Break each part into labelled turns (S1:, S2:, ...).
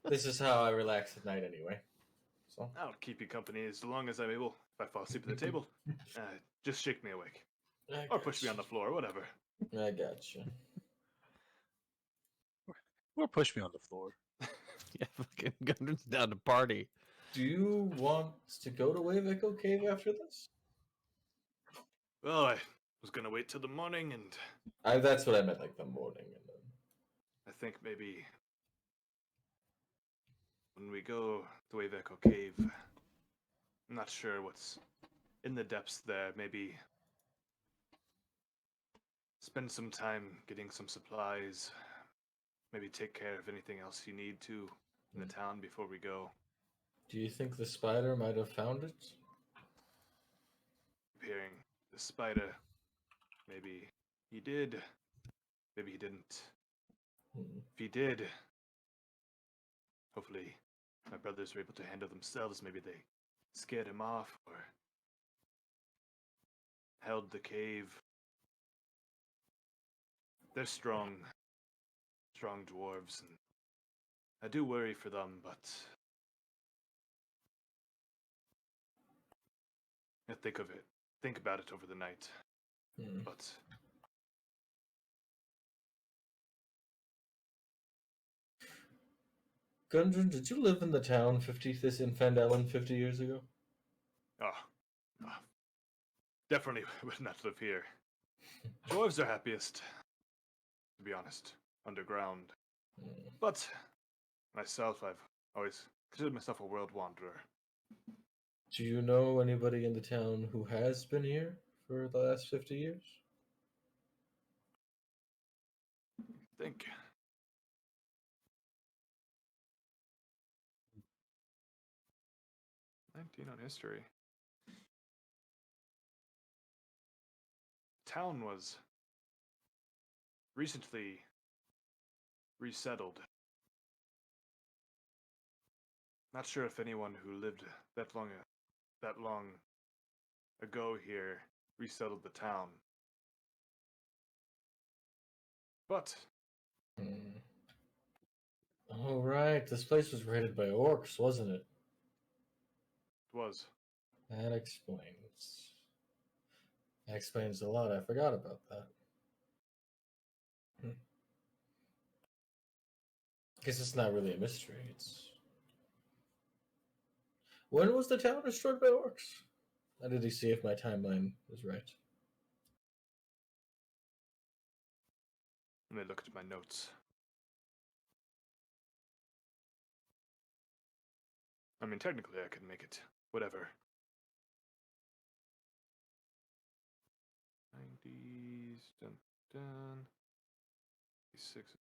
S1: This is how I relax at night anyway. So
S2: I'll keep you company as long as I'm able. If I fall asleep at the table, just shake me awake. Or push me on the floor, whatever.
S1: I gotcha.
S3: Or push me on the floor.
S4: Yeah, fucking Gundren's down to party.
S1: Do you want to go to Wave Echo Cave after this?
S2: Well, I was gonna wait till the morning, and
S1: That's what I meant, like the morning. And then...
S2: I think maybe when we go to Wave Echo Cave, I'm not sure what's in the depths there. Maybe spend some time getting some supplies. Maybe take care of anything else you need to in the town before we go.
S1: Do you think the spider might have found it?
S2: Hearing the spider, maybe he did, maybe he didn't. If he did, hopefully my brothers were able to handle themselves. Maybe they scared him off or held the cave. They're strong dwarves, and I do worry for them, but I think about it over the night. But
S1: Gundren, did you live in the town in Fandalen 50 years ago?
S2: Definitely would not live here. Dwarves are happiest, to be honest, underground. But myself, I've always considered myself a world wanderer.
S1: Do you know anybody in the town who has been here for the last 50 years?
S2: I think. "19 on history. Town was recently resettled. Not sure if anyone who lived that long ago here resettled the town. But
S1: Oh, right. This place was raided by orcs, wasn't it?
S2: it was.
S1: That explains. That explains a lot. I forgot about that. Guess it's not really a mystery. It's... When was the town destroyed by orcs? I need to see if my timeline is right.
S2: Let me look at my notes. I mean, technically I could make it whatever. 90s, dun. 86.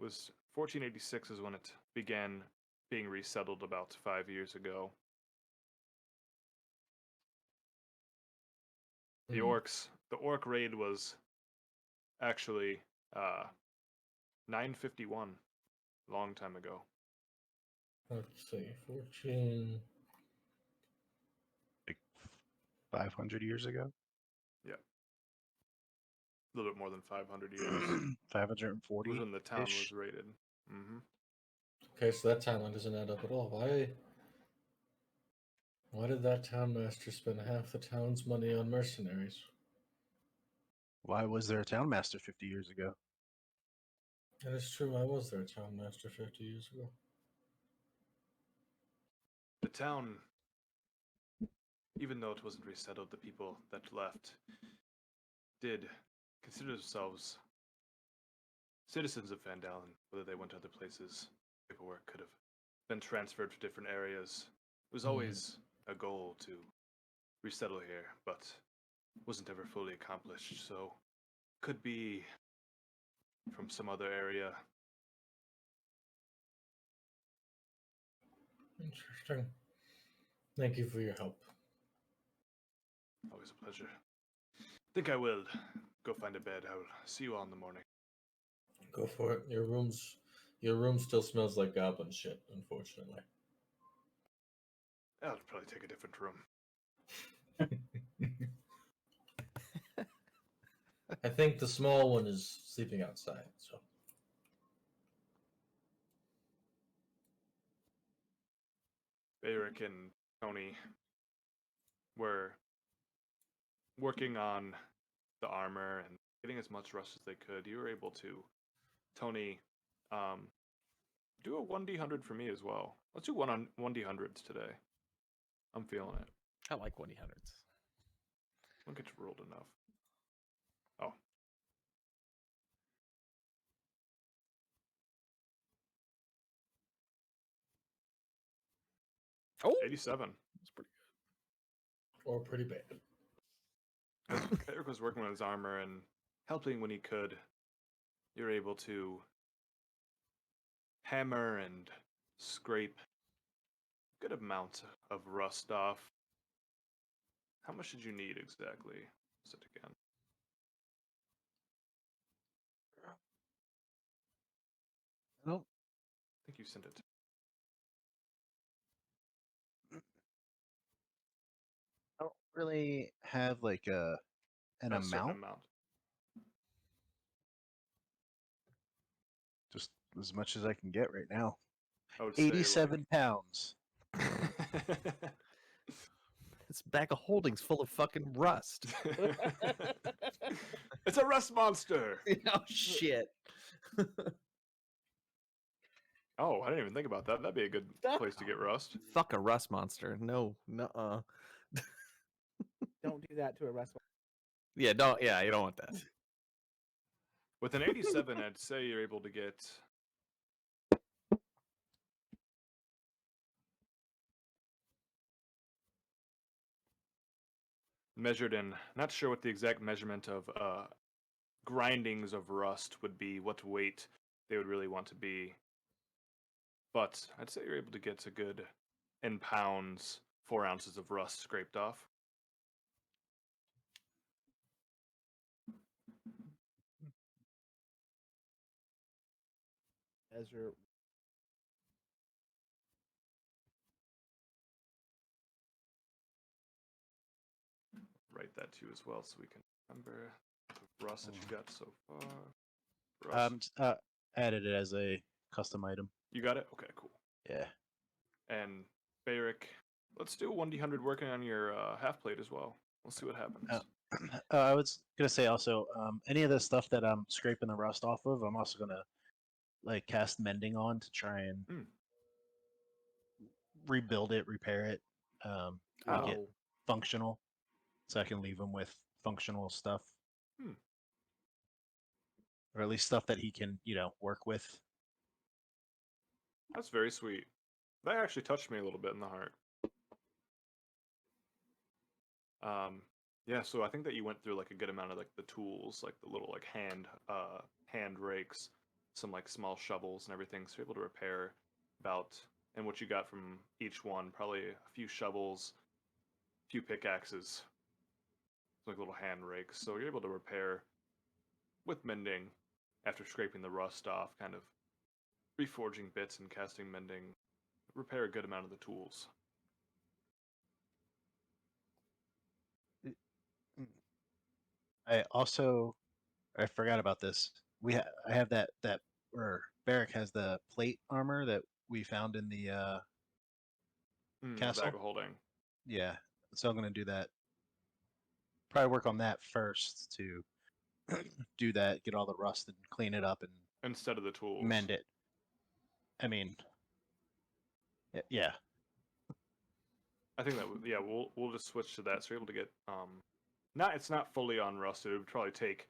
S2: Was 1486 is when it began being resettled about 5 years ago. The orc raid was actually 951, long time ago.
S1: Let's see, 14.
S3: Like 500 years ago?
S2: Yeah. A little bit more than 500 years.
S3: 540?
S2: Was when the town was raided. Mm-hmm.
S1: Okay, so that timeline doesn't add up at all. Why did that town master spend half the town's money on mercenaries?
S3: Why was there a town master 50 years ago?
S1: That is true, I was their town master 50 years ago.
S2: The town, even though it wasn't resettled, the people that left did consider themselves citizens of Fandalen. Whether they went to other places, paperwork could have been transferred to different areas. It was always a goal to resettle here, but wasn't ever fully accomplished, so could be from some other area.
S1: Interesting. Thank you for your help.
S2: Always a pleasure. Think I will go find a bed. I will see you all in the morning.
S1: Go for it. Your room still smells like goblin shit, unfortunately.
S2: I'll probably take a different room.
S1: I think the small one is sleeping outside, so.
S2: Eric and Tony were working on the armor and getting as much rust as they could, you were able to, Tony, do a 1d100 for me as well. Let's do 1d100s today. I'm feeling it.
S4: I like 1d100s.
S2: Don't get you rolled enough. Oh.
S4: Oh,
S2: 87.
S4: that's pretty
S1: Or pretty bad.
S2: As Eric was working on his armor and helping when he could, you're able to hammer and scrape a good amount of rust off. How much did you need exactly? What's it again?
S3: I don't
S2: I think you sent it.
S3: I don't really have like an
S2: A certain
S3: amount.
S2: amount.
S3: Just as much as I can get right now.
S2: I would say
S3: 87 pounds.
S4: It's a bag of holdings full of fucking rust.
S2: It's a rust monster.
S4: Oh shit.
S2: Oh, I didn't even think about that. That'd be a good place to get rust.
S4: Fuck a rust monster. No, nuh-uh.
S5: Don't do that to a restaurant.
S4: Yeah, don't. Yeah, you don't want that.
S2: With an 87, I'd say you're able to get measured in, not sure what the exact measurement of grindings of rust would be, what weight they would really want to be. But I'd say you're able to get a good, in pounds, 4 ounces of rust scraped off.
S5: Measure.
S2: Write that too as well so we can remember the rust that you got so far. Rust.
S3: Added it as a custom item.
S2: You got it? Okay, cool.
S3: Yeah.
S2: And Barrick, let's do a 1d100 working on your half plate as well. We'll see what happens.
S3: I was gonna say also, any of the stuff that I'm scraping the rust off of, I'm also gonna like cast mending on to try and rebuild it, repair it, make it functional, so I can leave him with functional stuff, or at least stuff that he can, work with.
S2: That's very sweet. That actually touched me a little bit in the heart. Yeah, so I think that you went through like a good amount of like the tools, like the little like hand rakes, some like small shovels and everything. So you're able to repair about, and what you got from each one, probably a few shovels, a few pickaxes, like little hand rakes. So you're able to repair with mending after scraping the rust off, kind of reforging bits and casting mending, repair a good amount of the tools.
S3: I forgot about this. I have that or Barrick has the plate armor that we found in the castle.
S2: Bag of holding.
S3: Yeah, so I'm gonna do that. Probably work on that first to do that, get all the rust and clean it up and
S2: Instead of the tools.
S3: mend it. I mean, yeah.
S2: I think that yeah, we'll just switch to that. So you're able to get it's not fully on rust. It would probably take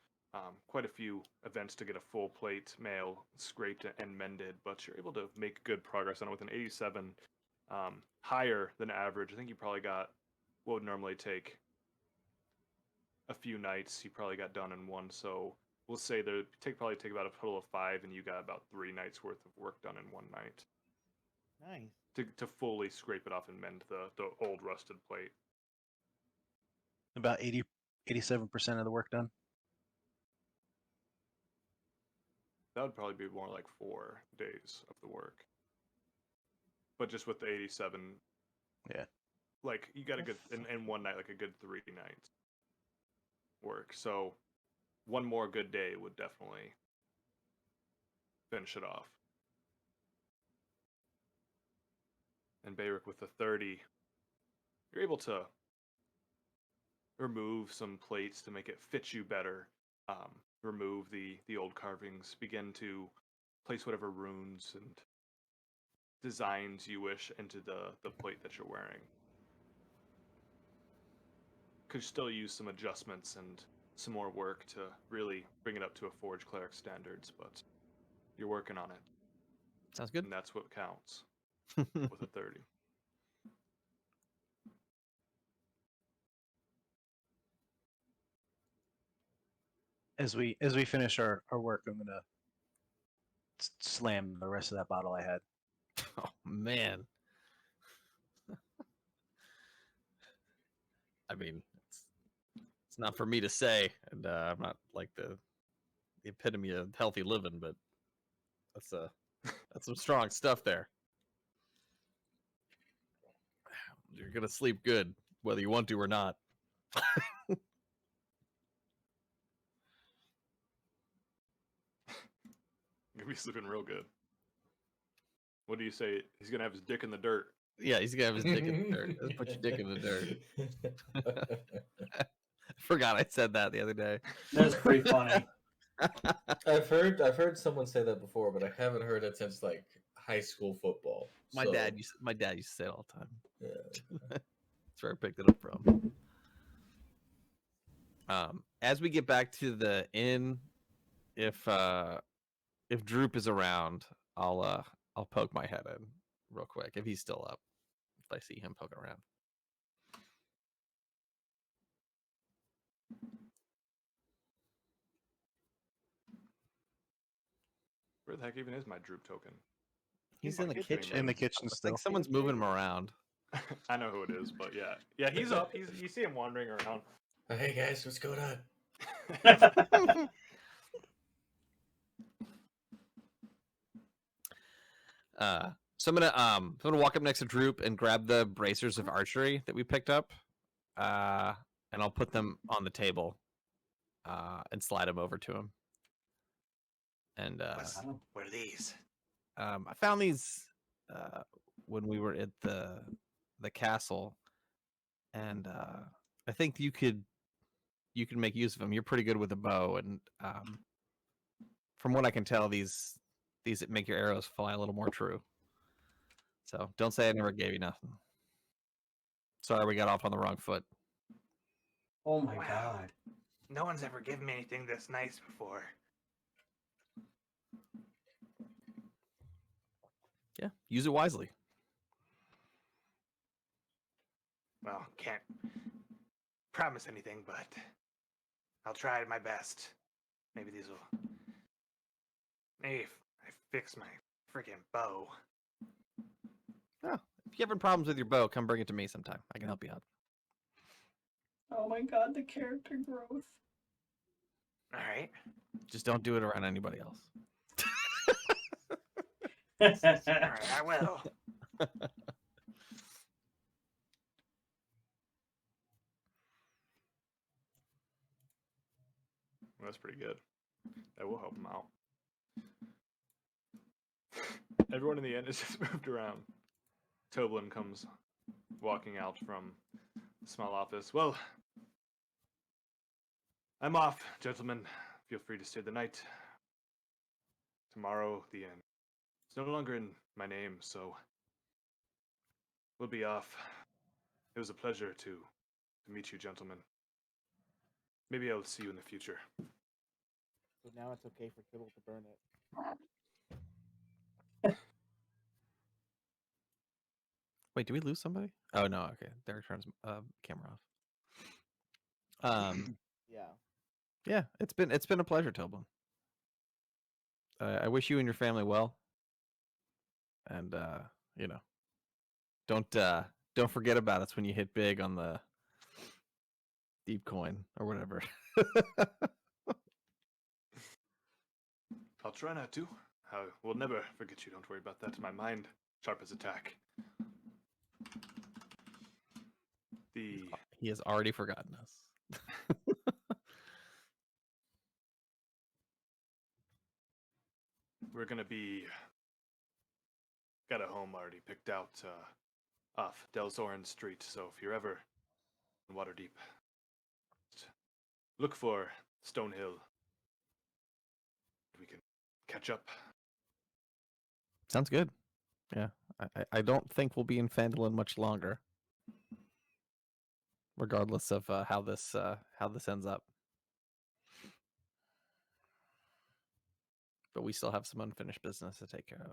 S2: quite a few events to get a full plate mail scraped and mended, but you're able to make good progress on it with an 87, higher than average. I think you probably got what would normally take a few nights. You probably got done in one. So we'll say probably take about a total of 5, and you got about 3 nights worth of work done in one night.
S5: Nice.
S2: To fully scrape it off and mend the old rusted plate.
S3: About 87% of the work done.
S2: That would probably be more like 4 days of the work. But just with the 87,
S3: yeah,
S2: like you got a good in one night, like a good 3 nights work. So one more good day would definitely finish it off. and Bayrick with the 30, you're able to remove some plates to make it fit you better. Remove the old carvings, begin to place whatever runes and designs you wish into the plate that you're wearing. Could still use some adjustments and some more work to really bring it up to a Forge Cleric standards, but you're working on it.
S4: Sounds good.
S2: And that's what counts with a 30.
S3: As we finish our work, I'm gonna slam the rest of that bottle I had.
S4: Oh man. I mean, it's not for me to say, and I'm not like the epitome of healthy living, but that's some strong stuff there. You're gonna sleep good, whether you want to or not.
S2: You're gonna be sleeping real good. What do you say? He's gonna have his dick in the dirt.
S4: Yeah, he's gonna have his dick in the dirt. Let's put your dick in the dirt. Forgot I said that the other day.
S6: That's pretty funny.
S1: I've heard someone say that before, but I haven't heard it since like high school football.
S4: My
S1: So,
S4: dad used to say it all the time.
S1: Yeah.
S4: That's where I picked it up from. As we get back to the inn, if Droop is around, I'll poke my head in real quick if he's still up. If I see him poking around.
S2: Where the heck even is my Droop token?
S4: He's
S2: my
S4: in the
S2: kitchen
S4: kitchen.
S3: In the kitchen
S4: It's
S3: still.
S4: like someone's moving him around.
S2: I know who it is, but yeah, he's up. You see him wandering around.
S1: Hey guys, what's going on?
S4: So I'm gonna walk up next to Droop and grab the bracers of archery that we picked up, and I'll put them on the table, and slide them over to him. And
S2: What are these?
S4: I found these when we were at the castle, and I think you could make use of them. You're pretty good with a bow, and from what I can tell, these make your arrows fly a little more true. So don't say I never gave you nothing. Sorry, we got off on the wrong foot.
S6: Oh my god.
S7: No one's ever given me anything this nice before.
S4: Yeah, use it wisely.
S7: Well, can't promise anything, but I'll try my best. Maybe these will. Maybe if I fix my freaking bow.
S4: Oh, if you're having problems with your bow, come bring it to me sometime. I can help you out.
S6: Oh my god, the character growth.
S7: All right.
S4: Just don't do it around anybody else.
S7: All right, I will.
S2: That's pretty good. That will help him out. Everyone in the inn is just moved around. Toblin comes walking out from the small office. Well, I'm off, gentlemen. Feel free to stay the night. Tomorrow, the inn. It's no longer in my name, so we'll be off. It was a pleasure to meet you, gentlemen. Maybe I'll see you in the future.
S5: So now it's okay for Kibble to burn it.
S4: Wait, did we lose somebody? Oh no, okay. Derek turns camera off.
S5: Yeah.
S4: Yeah, it's been a pleasure, Toblin. I wish you and your family well. And you know, don't forget about us when you hit big on the deep coin or whatever.
S2: I'll try not to. I will never forget you. Don't worry about that. My mind sharp as a tack.
S4: He has already forgotten us.
S2: We're gonna be got a home already picked out off Delzoran Street. So if you're ever in Waterdeep, just look for Stonehill. We can catch up.
S4: Sounds good. Yeah, I don't think we'll be in Phandalin much longer, regardless of how this ends up. But we still have some unfinished business to take care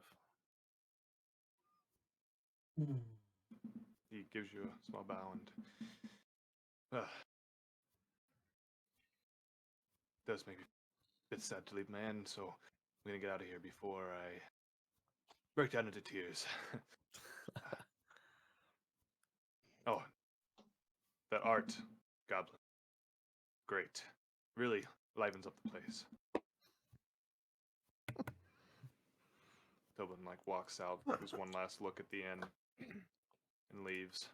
S4: of.
S2: He gives you a small bow and does make me a bit sad to leave my end, so I'm gonna get out of here before I break down into tears. Oh, that art, Goblin. Great. Really livens up the place. Tobin walks out, gives one last look at the inn, and leaves.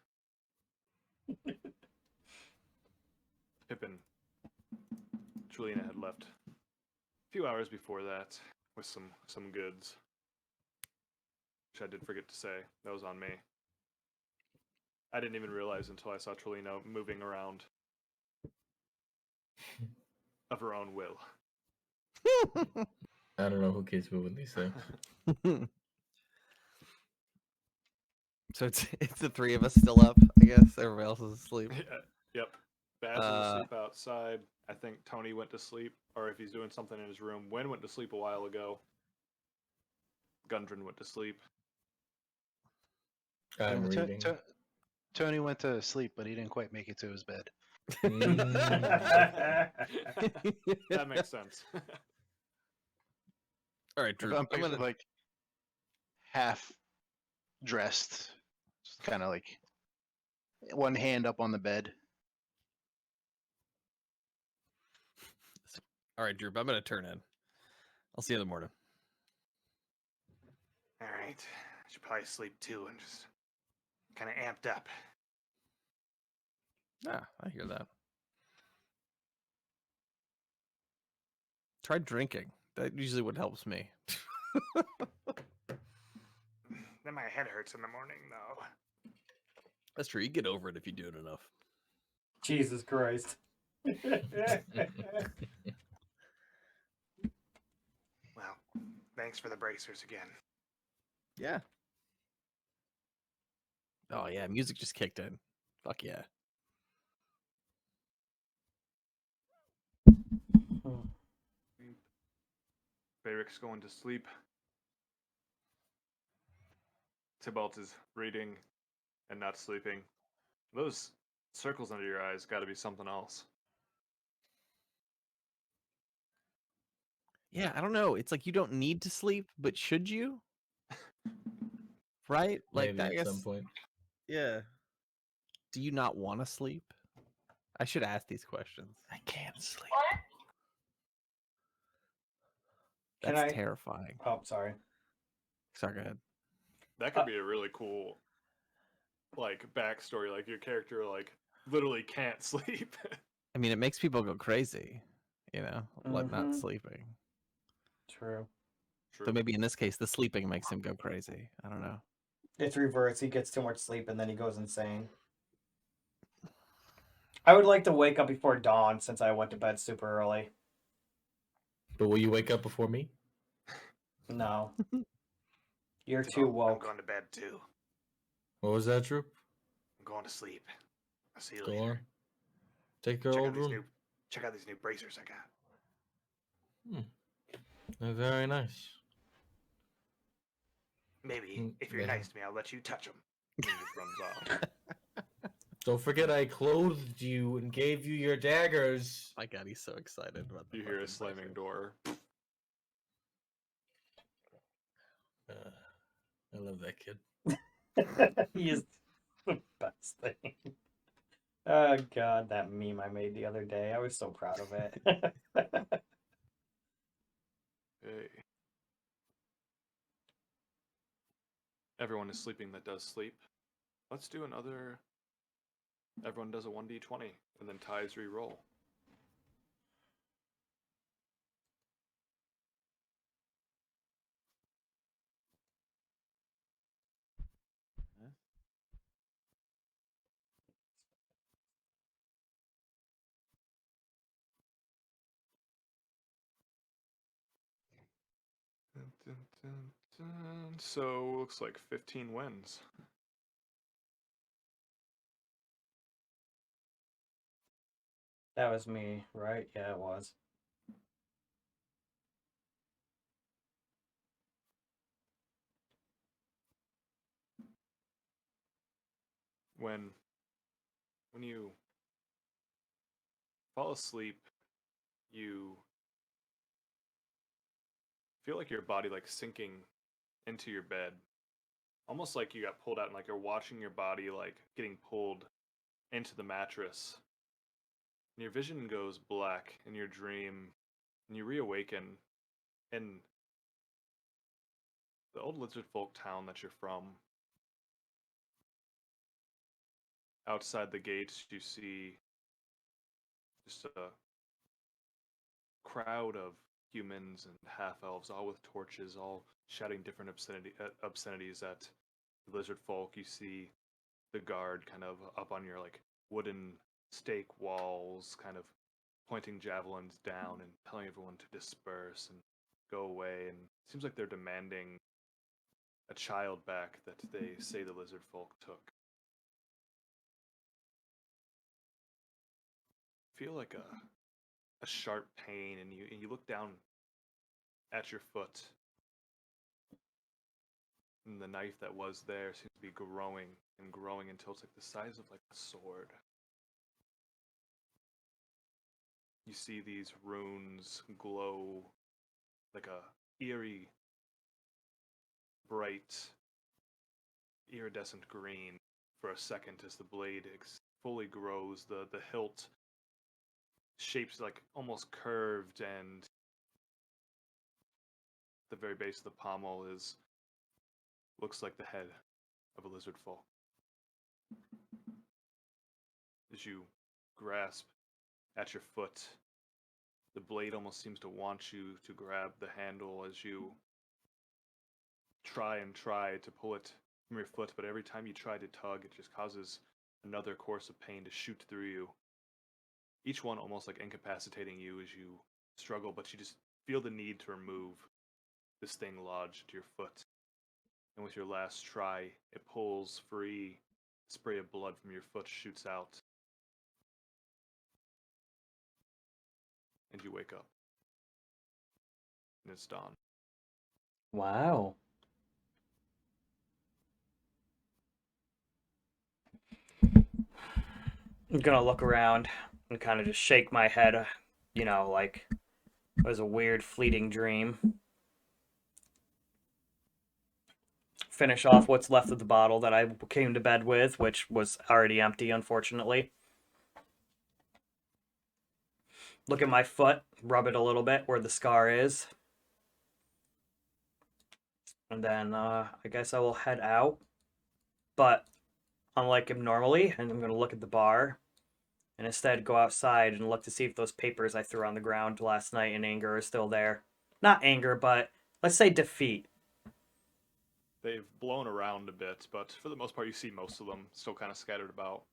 S2: Pippin, Trelina had left a few hours before that with some goods, which I did forget to say. That was on me. I didn't even realize until I saw Trelina moving around of her own will.
S1: I don't know who keeps moving these things.
S4: So it's the three of us still up, I guess. Everybody else is asleep.
S2: Yep. Baz is asleep outside. I think Tony went to sleep, or if he's doing something in his room. Wen went to sleep a while ago. Gundren went to sleep.
S1: I'm reading.
S3: Tony went to sleep, but he didn't quite make it to his bed.
S2: That makes sense.
S4: All right, Drew.
S3: I'm
S4: I'm gonna
S3: like half dressed, just kind of like one hand up on the bed.
S4: All right, Drew. I'm gonna turn in. I'll see you in the morning.
S7: All right. I should probably sleep too and just kind of amped up.
S4: Yeah, I hear that. Try drinking. That usually what helps me.
S7: Then my head hurts in the morning, though.
S4: That's true. You get over it if you do it enough.
S6: Jesus Christ.
S7: Well, thanks for the bracers again.
S4: Yeah. Oh yeah, music just kicked in. Fuck yeah.
S2: Barrick's going to sleep. Tybalt is reading and not sleeping. Those circles under your eyes got to be something else.
S4: Yeah, I don't know. It's like you don't need to sleep, but should you? Right? Like
S1: Maybe
S4: I
S1: at
S4: guess.
S1: some point.
S4: Yeah. Do you not want to sleep? I should ask these questions.
S1: I can't sleep.
S6: Can
S4: That's
S6: I-
S4: terrifying.
S6: Oh, sorry.
S4: Sorry, go ahead.
S2: That could be a really cool, backstory. Like your character, literally can't sleep.
S4: I mean, it makes people go crazy, like not
S6: Mhm.
S4: sleeping.
S6: True.
S2: True.
S4: So maybe in this case, the sleeping makes him go crazy. I don't know.
S6: It's reverse. He gets too much sleep and then he goes insane. I would like to wake up before dawn since I went to bed super early.
S1: But will you wake up before me?
S6: No. You're
S7: So
S6: too
S7: I'm
S6: woke.
S7: going to bed too.
S1: What was that, Troop?
S7: I'm going to sleep. I'll see you
S1: Go
S7: later.
S1: on. Take your
S7: Check out
S1: old
S7: these
S1: room.
S7: check out these new bracers I got.
S1: They're very nice.
S7: Maybe if you're
S1: Yeah.
S7: nice to me, I'll let you touch them.
S2: And he just runs off.
S1: Don't forget I clothed you and gave you your daggers.
S4: My God, he's so excited about the
S2: You hear a
S4: fucking
S2: slamming
S4: bracers.
S2: door.
S1: I love that kid.
S6: He is the best thing. Oh god, that meme I made the other day. I was so proud of it.
S2: Hey. Everyone is sleeping that does sleep. Let's do another. Everyone does a 1d20 and then ties re-roll. Dun, dun, dun. So looks like 15 wins.
S6: That was me, right? Yeah, it was.
S2: When you fall asleep, you feel like your body like sinking into your bed, almost like you got pulled out and like you're watching your body like getting pulled into the mattress. And your vision goes black in your dream, and you reawaken in the old lizard folk town that you're from. Outside the gates, you see just a crowd of humans and half elves, all with torches, all shouting different obscenities at the lizard folk. You see the guard kind of up on your like wooden stake walls, kind of pointing javelins down and telling everyone to disperse and go away. And it seems like they're demanding a child back that they say the lizard folk took. Feel like a sharp pain, and you look down at your foot, and the knife that was there seems to be growing and growing until it's like the size of like a sword. You see these runes glow like a eerie, bright, iridescent green for a second as the blade fully grows. The hilt shapes like almost curved, and the very base of the pommel looks like the head of a lizard folk. As you grasp at your foot, the blade almost seems to want you to grab the handle as you try to pull it from your foot, but every time you try to tug, it just causes another course of pain to shoot through you. Each one almost like incapacitating you as you struggle, but you just feel the need to remove this thing lodged to your foot. And with your last try, it pulls free. A spray of blood from your foot shoots out. And you wake up. And it's dawn.
S6: Wow. I'm gonna look around and kind of just shake my head, like it was a weird, fleeting dream. Finish off what's left of the bottle that I came to bed with, which was already empty, unfortunately. Look at my foot, rub it a little bit where the scar is. And then I guess I will head out. But unlike him normally, and I'm going to look at the bar and instead go outside and look to see if those papers I threw on the ground last night in anger are still there. Not anger, but let's say defeat.
S2: They've blown around a bit, but for the most part, you see most of them still kind of scattered about.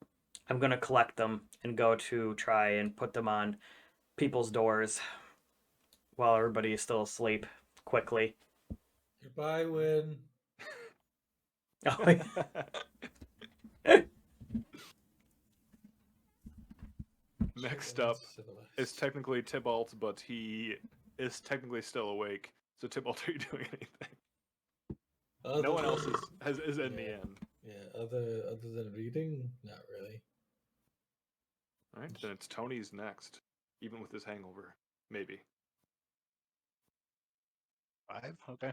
S6: I'm going to collect them and go to try and put them on people's doors while everybody is still asleep quickly.
S1: Goodbye, Win.
S6: Oh,
S2: Next up is technically Tybalt, but he is technically still awake. So Tybalt, are you doing anything? No one else is in the end.
S1: Yeah, other than reading, not really.
S2: All right, then it's Tony's next, even with his hangover, maybe.
S3: 5? Okay.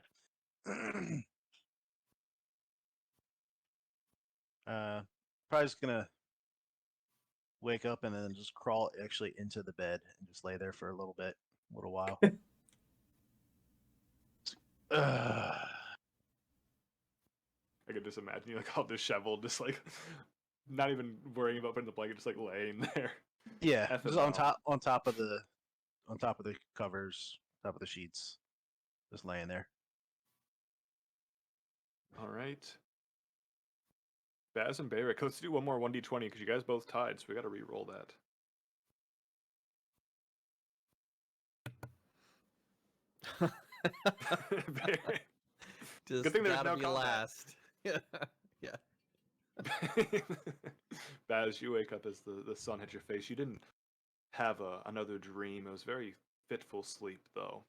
S3: Probably just gonna wake up and then just crawl actually into the bed and just lay there for a little while.
S2: I could just imagine you like all disheveled, just like not even worrying about putting the blanket, just like laying there.
S3: Yeah,
S2: F
S3: just
S2: it
S3: on
S2: out.
S3: top of the covers, top of the sheets, just laying there.
S2: All right. Baz and Barrick, let's do one more 1d20 because you guys both tied, so we got to re-roll that.
S4: Just
S2: Good thing there's
S4: gotta
S2: no
S4: be
S2: combat.
S4: last. Yeah.
S2: Baz, you wake up as the sun hits your face. You didn't have another dream. It was very fitful sleep, though.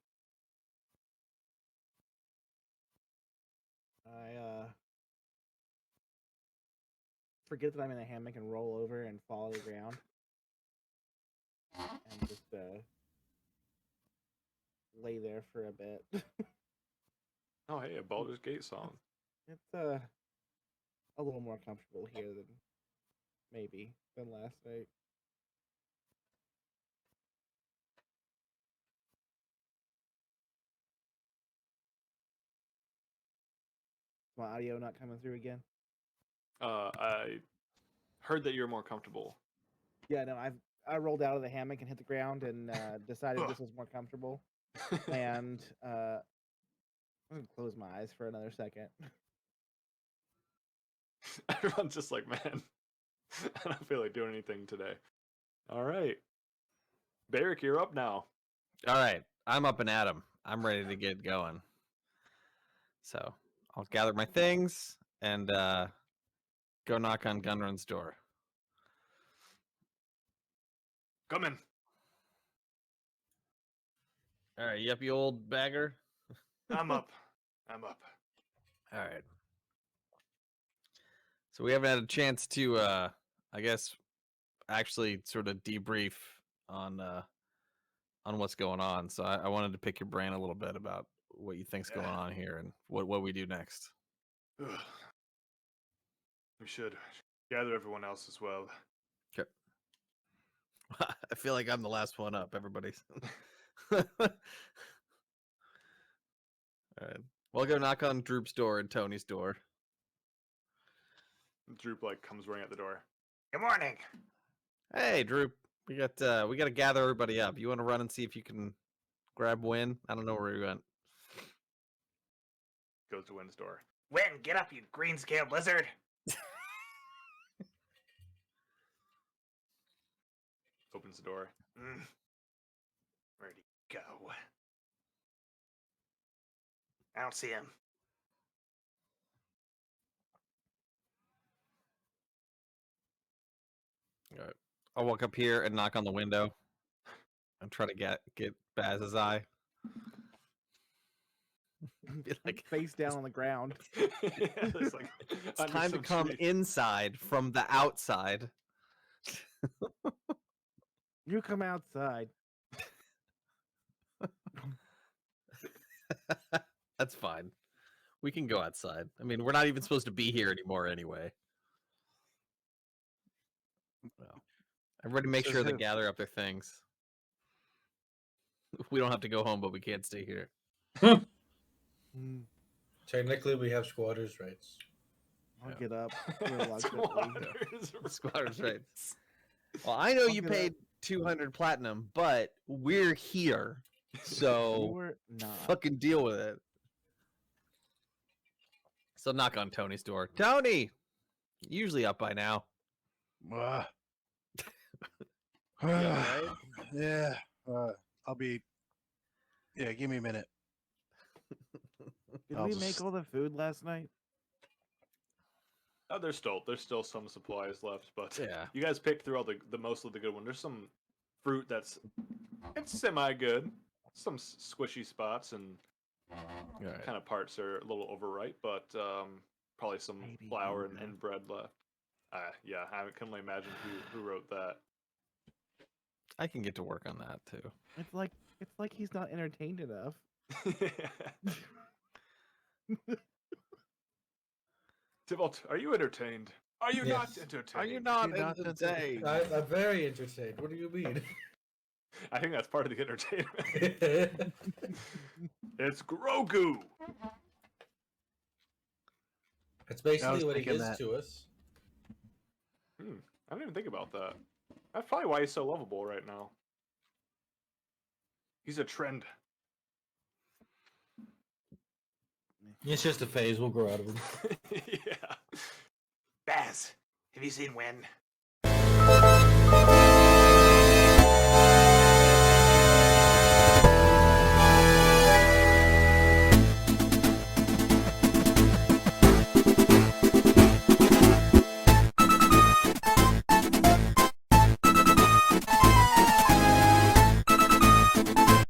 S5: I forget that I'm in a hammock and roll over and fall to the ground. And just lay there for a bit.
S2: Oh, hey, a Baldur's Gate song.
S5: It's a little more comfortable here than last night. Is my audio not coming through again?
S2: I heard that you're more comfortable.
S5: Yeah, no, I rolled out of the hammock and hit the ground and decided this was more comfortable. And I'm gonna close my eyes for another second.
S2: Everyone's just like, man, I don't feel like doing anything today. All right. Barrick, you're up now.
S4: All right, I'm up and at 'em. I'm ready to get going. So I'll gather my things and go knock on Gunrun's door.
S2: Come in.
S4: All right, you up, you old bagger?
S2: I'm up. I'm up.
S4: All right. So we haven't had a chance to, I guess, actually sort of debrief on what's going on. So I wanted to pick your brain a little bit about what you think's going on here and what we do next.
S2: Ugh. We should gather everyone else as well.
S4: Okay. I feel like I'm the last one up. Everybody's. All right. We'll go knock on Droop's door and Tony's door.
S2: Droop like comes running at the door.
S7: Good morning.
S4: Hey, Droop. We got to gather everybody up. You want to run and see if you can grab Win? I don't know where he went.
S2: Goes to Wynn's door.
S7: Win, get up, you green-scaled lizard.
S2: Opens the door.
S7: Where'd he go? I don't see him.
S4: All right. I'll walk up here and knock on the window and try to get Baz's eye. Be like,
S5: Face down on the ground.
S2: It's like,
S4: it's time to come inside from the outside.
S5: You come outside.
S4: That's fine. We can go outside. I mean, we're not even supposed to be here anymore anyway. Well, everybody make sure they gather up their things. We don't have to go home, but we can't stay here.
S1: Technically, we have squatters' rights.
S5: I'll
S4: Yeah.
S5: get up reluctantly.
S4: Squatters' rights. Well, I know
S5: I'll
S4: you
S5: get up.
S4: paid 200 platinum, but we're here,
S5: You
S4: so
S5: were not.
S4: fucking deal with it. So knock on Tony's door. Tony, usually up by now.
S3: Ah.
S4: You all right?
S3: Yeah. I'll be. Yeah, give me a minute.
S5: Did
S3: I'll
S5: we
S3: just-
S5: make all the food last night?
S2: Oh, there's still some supplies left, but
S4: Yeah.
S2: you guys picked through all the most of the good one. There's some fruit it's semi good. Some squishy spots and
S4: All right.
S2: kind of parts are a little overripe, but probably some
S5: Maybe
S2: flour
S5: Yoda.
S2: and bread left. Yeah, I can only imagine who wrote that.
S4: I can get to work on that too.
S5: It's like he's not entertained enough.
S2: Tybalt, are you entertained? Are you not
S1: Yes.
S2: entertained?
S4: Are you not
S3: You're not
S4: in the day?
S1: I'm very entertained. What do you mean?
S2: I think that's part of the entertainment. It's Grogu.
S1: That's
S3: I
S1: basically
S3: was
S1: what he
S3: thinking
S1: is
S3: that.
S1: to us.
S2: I didn't even think about that. That's probably why he's so lovable right now. He's a trend.
S1: It's just a phase. We'll grow out of him.
S2: Yeah.
S7: Baz, have you seen Wen?